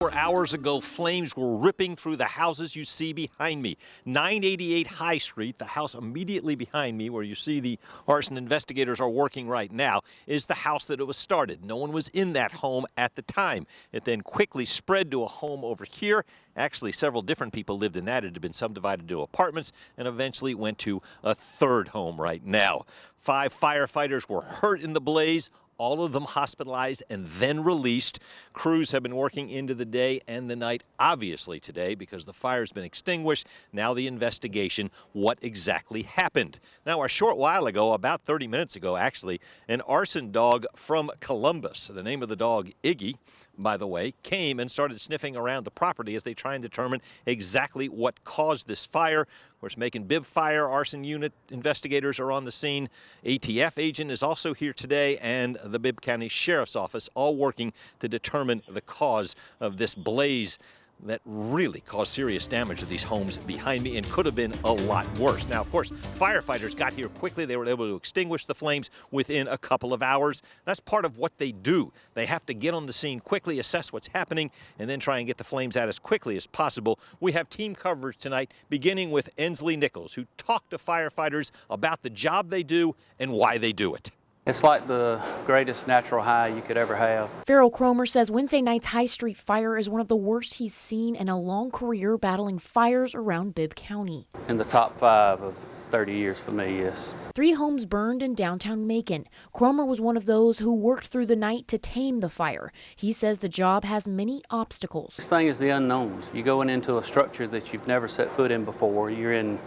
4 hours ago, flames were ripping through the houses you see behind me. 988 High Street, the house immediately behind me where you see the arson investigators are working right now, is the house that it was started. No one was in that home at the time. It then quickly spread to a home over here. Actually, several different people lived in that. It had been subdivided to apartments and eventually went to a third home right now. 5 firefighters were hurt in the blaze. All of them hospitalized and then released. Crews have been working into the day and the night, obviously today, because the fire's been extinguished. Now the investigation, what exactly happened. Now, a short while ago, about 30 minutes ago, actually, an arson dog from Columbus, the name of the dog Iggy, by the way, came and started sniffing around the property as they try and determine exactly what caused this fire. Of course, Macon Bibb Fire Arson Unit investigators are on the scene. ATF agent is also here today, and the Bibb County Sheriff's Office, all working to determine the cause of this blaze that really caused serious damage to these homes behind me and could have been a lot worse. Now, of course, firefighters got here quickly. They were able to extinguish the flames within a couple of hours. That's part of what they do. They have to get on the scene quickly, assess what's happening, and then try and get the flames out as quickly as possible. We have team coverage tonight, beginning with Ensley Nichols, who talked to firefighters about the job they do and why they do it. It's like the greatest natural high you could ever have. Farrell Cromer says Wednesday night's High Street fire is one of the worst he's seen in a long career battling fires around Bibb County. In the top 5 of 30 years for me, yes. 3 homes burned in downtown Macon. Cromer was one of those who worked through the night to tame the fire. He says the job has many obstacles. This thing is the unknowns. You're going into a structure that you've never set foot in before. You're in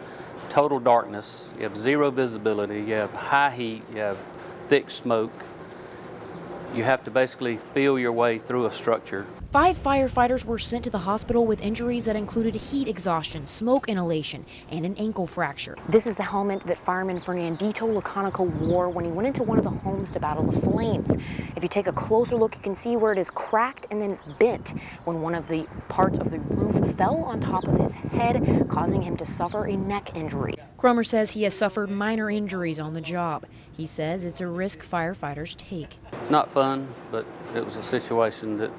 total darkness. You have zero visibility. You have high heat. You have thick smoke. You have to basically feel your way through a structure. 5 firefighters were sent to the hospital with injuries that included heat exhaustion, smoke inhalation, and an ankle fracture. This is the helmet that fireman Fernandito Laconico wore when he went into one of the homes to battle the flames. If you take a closer look, you can see where it is cracked and then bent when one of the parts of the roof fell on top of his head, causing him to suffer a neck injury. Cromer says he has suffered minor injuries on the job. He says it's a risk firefighters take. Not fun, but it was a situation that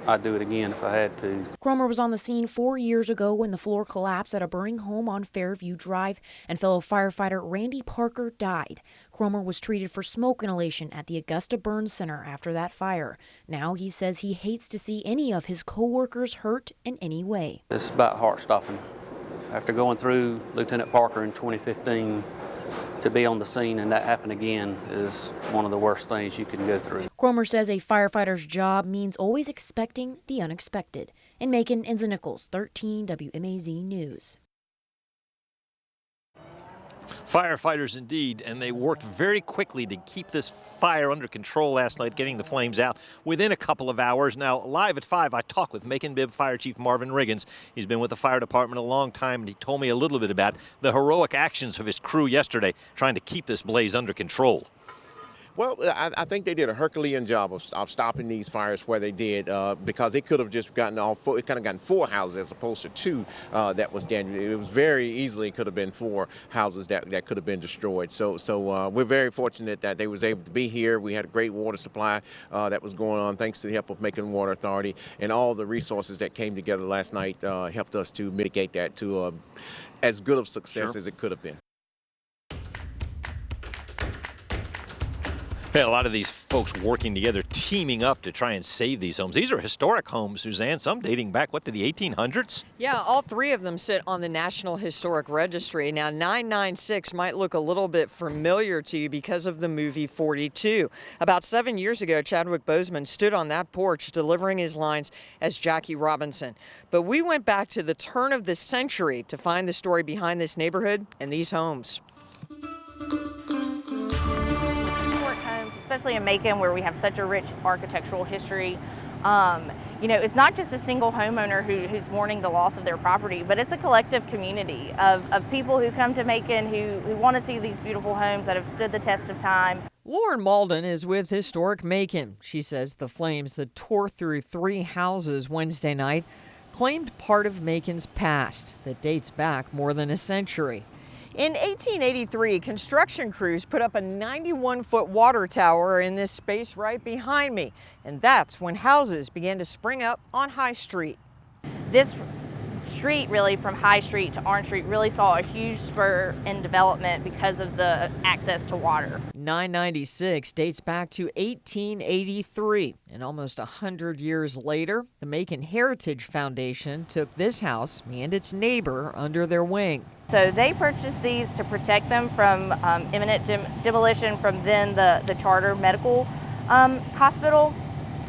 I'd do it again if I had to. Cromer was on the scene 4 years ago when the floor collapsed at a burning home on Fairview Drive and fellow firefighter Randy Parker died. Cromer was treated for smoke inhalation at the Augusta Burn Center after that fire. Now he says he hates to see any of his co-workers hurt in any way. It's about heart-stopping. After going through Lieutenant Parker in 2015, to be on the scene and that happen again is one of the worst things you can go through. Cromer says a firefighter's job means always expecting the unexpected. In Macon, Enza Nichols, 13 WMAZ News. Firefighters indeed, and they worked very quickly to keep this fire under control last night, getting the flames out within a couple of hours. Now, live at 5, I talked with Macon Bibb Fire Chief Marvin Riggins. He's been with the fire department a long time, and he told me a little bit about the heroic actions of his crew yesterday trying to keep this blaze under control. Well, I think they did a Herculean job of stopping these fires where they did, because it could have just gotten it kind of gotten 4 houses as opposed to 2 that was damaged. It was very easily could have been 4 houses that could have been destroyed. So we're very fortunate that they was able to be here. We had a great water supply that was going on thanks to the help of Macon Water Authority, and all the resources that came together last night helped us to mitigate that to as good of success as it could have been. Yeah, a lot of these folks working together, teaming up to try and save these homes. These are historic homes, Suzanne, some dating back, what, to the 1800s? Yeah, all 3 of them sit on the National Historic Registry. Now, 996 might look a little bit familiar to you because of the movie 42. About 7 years ago, Chadwick Boseman stood on that porch delivering his lines as Jackie Robinson. But we went back to the turn of the century to find the story behind this neighborhood and these homes. Especially in Macon, where we have such a rich architectural history. You know, it's not just a single homeowner who's mourning the loss of their property, but it's a collective community of people who come to Macon who want to see these beautiful homes that have stood the test of time. Lauren Malden is with Historic Macon. She says the flames that tore through 3 houses Wednesday night claimed part of Macon's past that dates back more than a century. In 1883, construction crews put up a 91-foot water tower in this space right behind me, and that's when houses began to spring up on High Street. This street, really from High Street to Orange Street, really saw a huge spur in development because of the access to water. 996 dates back to 1883, and almost 100 years later, the Macon Heritage Foundation took this house and its neighbor under their wing. So they purchased these to protect them from imminent demolition from then the Charter Medical Hospital.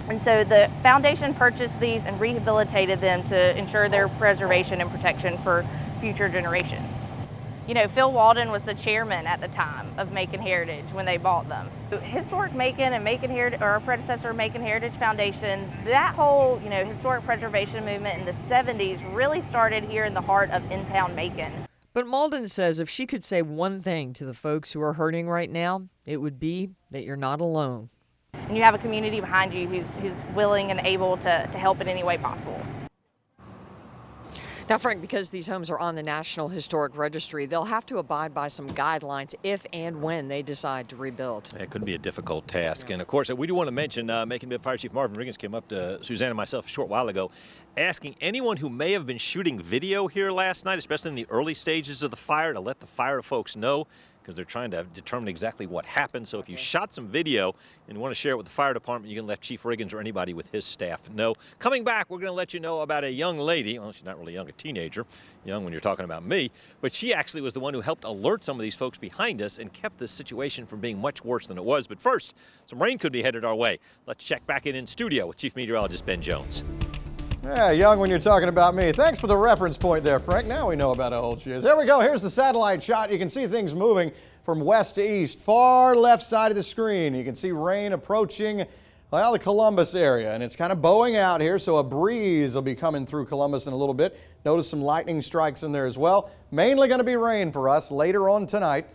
And so the foundation purchased these and rehabilitated them to ensure their preservation and protection for future generations. You know, Phil Walden was the chairman at the time of Macon Heritage when they bought them. Historic Macon and Macon Heritage, or our predecessor Macon Heritage Foundation, that whole, historic preservation movement in the 70s really started here in the heart of in-town Macon. But Malden says if she could say one thing to the folks who are hurting right now, it would be that you're not alone. And you have a community behind you who's willing and able to help in any way possible. Now, Frank, because these homes are on the National Historic Registry, they'll have to abide by some guidelines if and when they decide to rebuild. It could be a difficult task. And, of course, we do want to mention Macon Fire Chief Marvin Riggins came up to Suzanne and myself a short while ago asking anyone who may have been shooting video here last night, especially in the early stages of the fire, to let the fire folks know, because they're trying to determine exactly what happened. So if you shot some video and want to share it with the fire department, you can let Chief Riggins or anybody with his staff know. Coming back, we're going to let you know about a young lady. Well, she's not really young, a teenager, young when you're talking about me, but she actually was the one who helped alert some of these folks behind us and kept this situation from being much worse than it was. But first, some rain could be headed our way. Let's check back in studio with Chief Meteorologist Ben Jones. Yeah, young when you're talking about me. Thanks for the reference point there, Frank. Now we know about how old she is. There we go. Here's the satellite shot. You can see things moving from west to east. Far left side of the screen, you can see rain approaching, well, the Columbus area. And it's kind of bowing out here, so a breeze will be coming through Columbus in a little bit. Notice some lightning strikes in there as well. Mainly going to be rain for us later on tonight,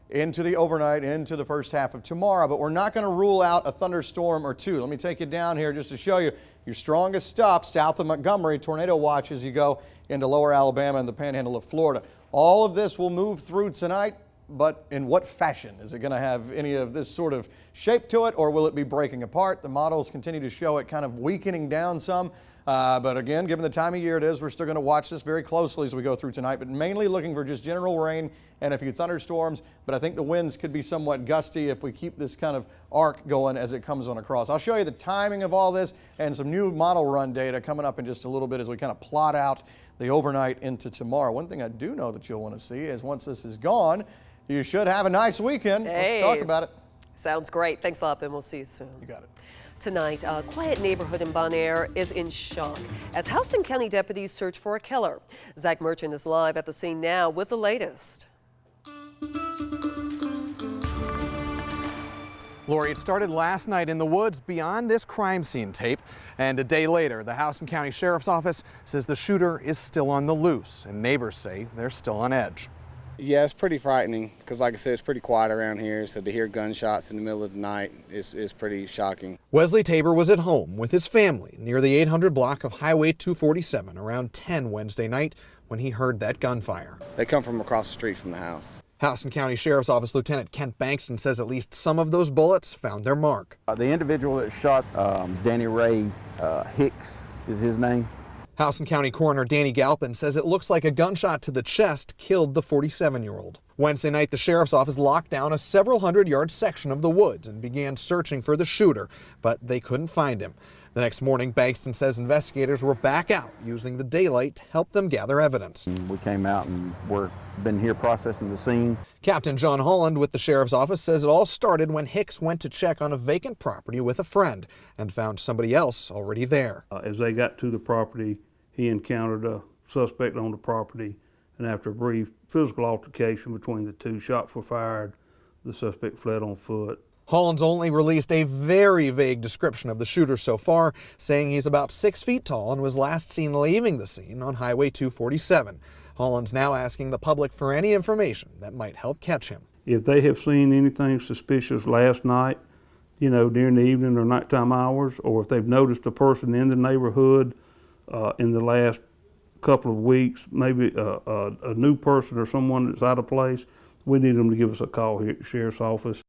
into the overnight, into the first half of tomorrow. But we're not going to rule out a thunderstorm or two. Let me take you down here just to show you your strongest stuff south of Montgomery. Tornado watch as you go into lower Alabama and the panhandle of Florida. All of this will move through tonight, but in what fashion? Is it going to have any of this sort of shape to it, or will it be breaking apart? The models continue to show it kind of weakening down some. But again, given the time of year it is, we're still going to watch this very closely as we go through tonight, but mainly looking for just general rain and a few thunderstorms. But I think the winds could be somewhat gusty if we keep this kind of arc going as it comes on across. I'll show you the timing of all this and some new model run data coming up in just a little bit as we kind of plot out the overnight into tomorrow. One thing I do know that you'll want to see is once this is gone, you should have a nice weekend. Hey, let's talk about it. Sounds great. Thanks a lot, Ben. We'll see you soon. You got it. Tonight, a quiet neighborhood in Bon Air is in shock as Houston County deputies search for a killer. Zach Merchant is live at the scene now with the latest. Lori, it started last night in the woods beyond this crime scene tape, and a day later, the Houston County Sheriff's Office says the shooter is still on the loose, and neighbors say they're still on edge. Yeah, it's pretty frightening because, like I said, it's pretty quiet around here, so to hear gunshots in the middle of the night is pretty shocking. Wesley Tabor was at home with his family near the 800 block of Highway 247 around 10 Wednesday night when he heard that gunfire. They come from across the street from the house. Houston County Sheriff's Office Lieutenant Kent Bankston says at least some of those bullets found their mark. The individual that shot Danny Ray Hicks is his name. Houston County Coroner Danny Galpin says it looks like a gunshot to the chest killed the 47-year-old. Wednesday night, the Sheriff's Office locked down a several hundred-yard section of the woods and began searching for the shooter, but they couldn't find him. The next morning, Bankston says investigators were back out using the daylight to help them gather evidence. We came out and we've been here processing the scene. Captain John Holland with the Sheriff's Office says it all started when Hicks went to check on a vacant property with a friend and found somebody else already there. As they got to the property, he encountered a suspect on the property, and after a brief physical altercation between the two, shots were fired. The suspect fled on foot. Holland's only released a very vague description of the shooter so far, saying he's about 6 feet tall and was last seen leaving the scene on Highway 247. Holland's now asking the public for any information that might help catch him. If they have seen anything suspicious last night, during the evening or nighttime hours, or if they've noticed a person in the neighborhood in the last couple of weeks, maybe a new person or someone that's out of place, we need them to give us a call here at the Sheriff's Office.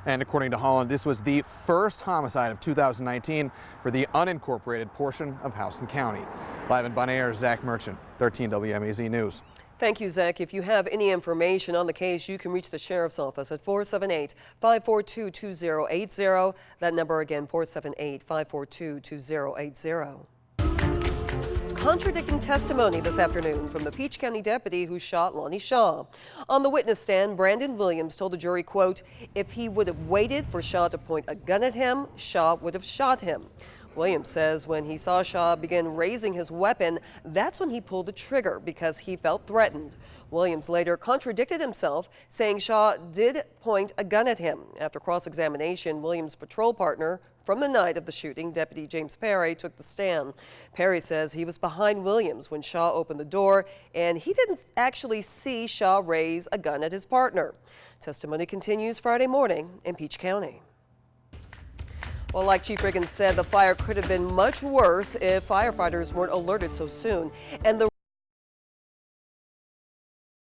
And according to Holland, this was the first homicide of 2019 for the unincorporated portion of Houston County. Live in Bon Air, Zach Merchant, 13 WMAZ News. Thank you, Zach. If you have any information on the case, you can reach the Sheriff's Office at 478-542-2080. That number again, 478-542-2080. Contradicting testimony this afternoon from the Peach County deputy who shot Lonnie Shaw. On the witness stand, Brandon Williams told the jury, quote, if he would have waited for Shaw to point a gun at him, Shaw would have shot him. Williams says when he saw Shaw begin raising his weapon, that's when he pulled the trigger because he felt threatened. Williams later contradicted himself, saying Shaw did point a gun at him. After cross-examination, Williams' patrol partner from the night of the shooting, Deputy James Perry, took the stand. Perry says he was behind Williams when Shaw opened the door, and he didn't actually see Shaw raise a gun at his partner. Testimony continues Friday morning in Peach County. Well, like Chief Riggins said, the fire could have been much worse if firefighters weren't alerted so soon. And the